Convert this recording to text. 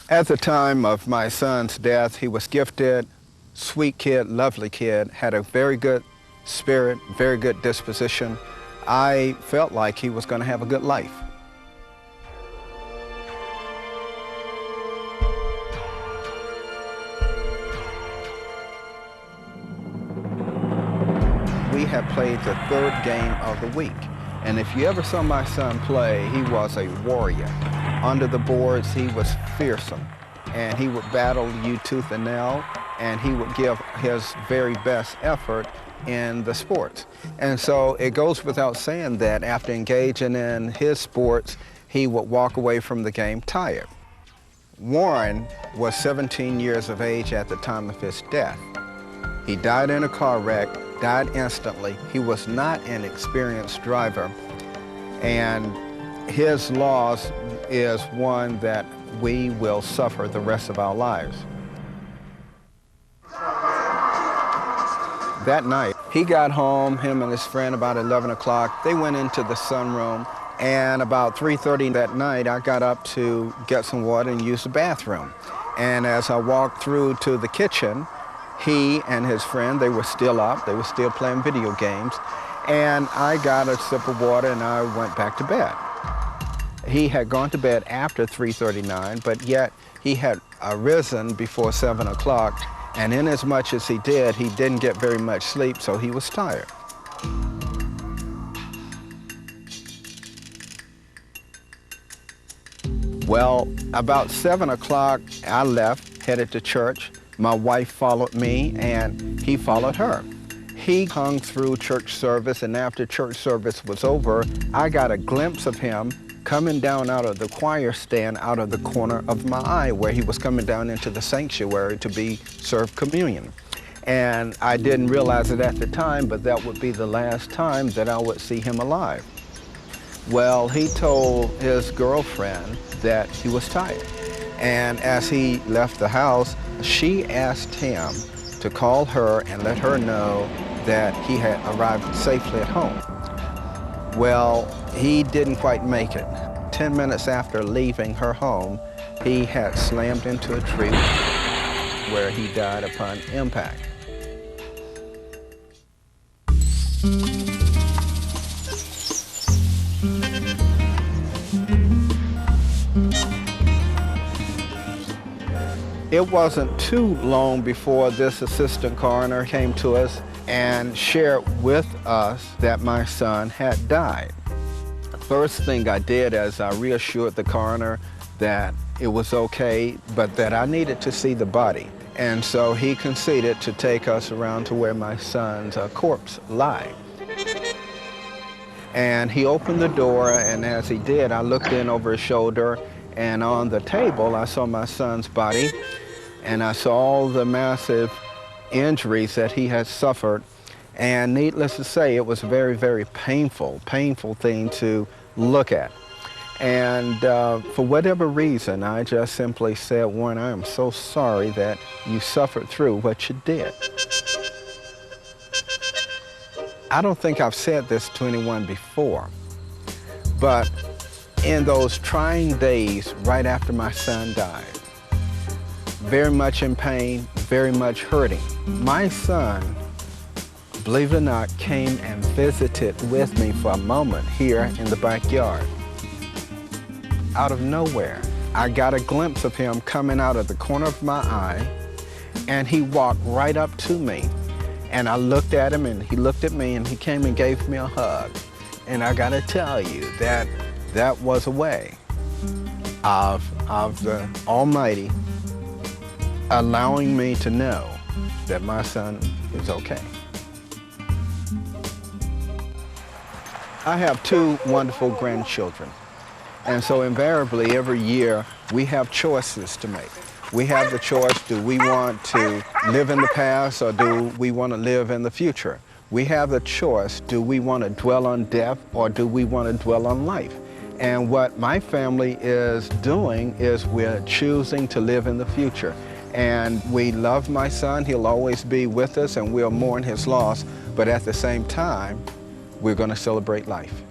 At the time of my son's death, he was gifted, sweet kid, lovely kid, had a very good spirit, very good disposition. I felt like he was going to have a good life. We had played the third game of the week. And if you ever saw my son play, he was a warrior. Under the boards, he was fearsome. And he would battle you tooth and nail, and he would give his very best effort in the sports. And so it goes without saying that after engaging in his sports, he would walk away from the game tired. Warren was 17 years of age at the time of his death. He died in a car wreck, died instantly. He was not an experienced driver, and his loss is one that we will suffer the rest of our lives. That night, he got home, him and his friend, about 11 o'clock. They went into the sunroom, and about 3:30 that night, I got up to get some water and use the bathroom. And as I walked through to the kitchen, he and his friend, they were still up, they were still playing video games, and I got a sip of water and I went back to bed. He had gone to bed after 3:39, but yet he had arisen before 7 o'clock, and in as much as he didn't get very much sleep, so he was tired. Well, about 7 o'clock, I left, headed to church. My wife followed me, and he followed her. He hung through church service, and after church service was over, I got a glimpse of him coming down out of the choir stand out of the corner of my eye, where he was coming down into the sanctuary to be served communion. And I didn't realize it at the time, but that would be the last time that I would see him alive. Well, he told his girlfriend that he was tired. And as he left the house, she asked him to call her and let her know that he had arrived safely at home. Well, he didn't quite make it. 10 minutes after leaving her home, he had slammed into a tree where he died upon impact. It wasn't too long before this assistant coroner came to us and shared with us that my son had died. The first thing I did is I reassured the coroner that it was okay, but that I needed to see the body. And so he conceded to take us around to where my son's corpse lay. And he opened the door, and as he did, I looked in over his shoulder, and on the table, I saw my son's body, and I saw all the massive injuries that he had suffered. And needless to say, it was a very, very painful thing to look at. And for whatever reason, I just simply said, Warren, I am so sorry that you suffered through what you did. I don't think I've said this to anyone before, but in those trying days right after my son died, very much in pain, very much hurting, my son, believe it or not, came and visited with me for a moment here in the backyard. Out of nowhere, I got a glimpse of him coming out of the corner of my eye, and he walked right up to me. And I looked at him, and he looked at me, and he came and gave me a hug. And I gotta tell you that that was a way of the Almighty allowing me to know that my son is okay. I have two wonderful grandchildren. And so invariably every year we have choices to make. We have the choice, do we want to live in the past or do we want to live in the future? We have the choice, do we want to dwell on death or do we want to dwell on life? And what my family is doing is we're choosing to live in the future. And we love my son, he'll always be with us and we'll mourn his loss, but at the same time, we're going to celebrate life.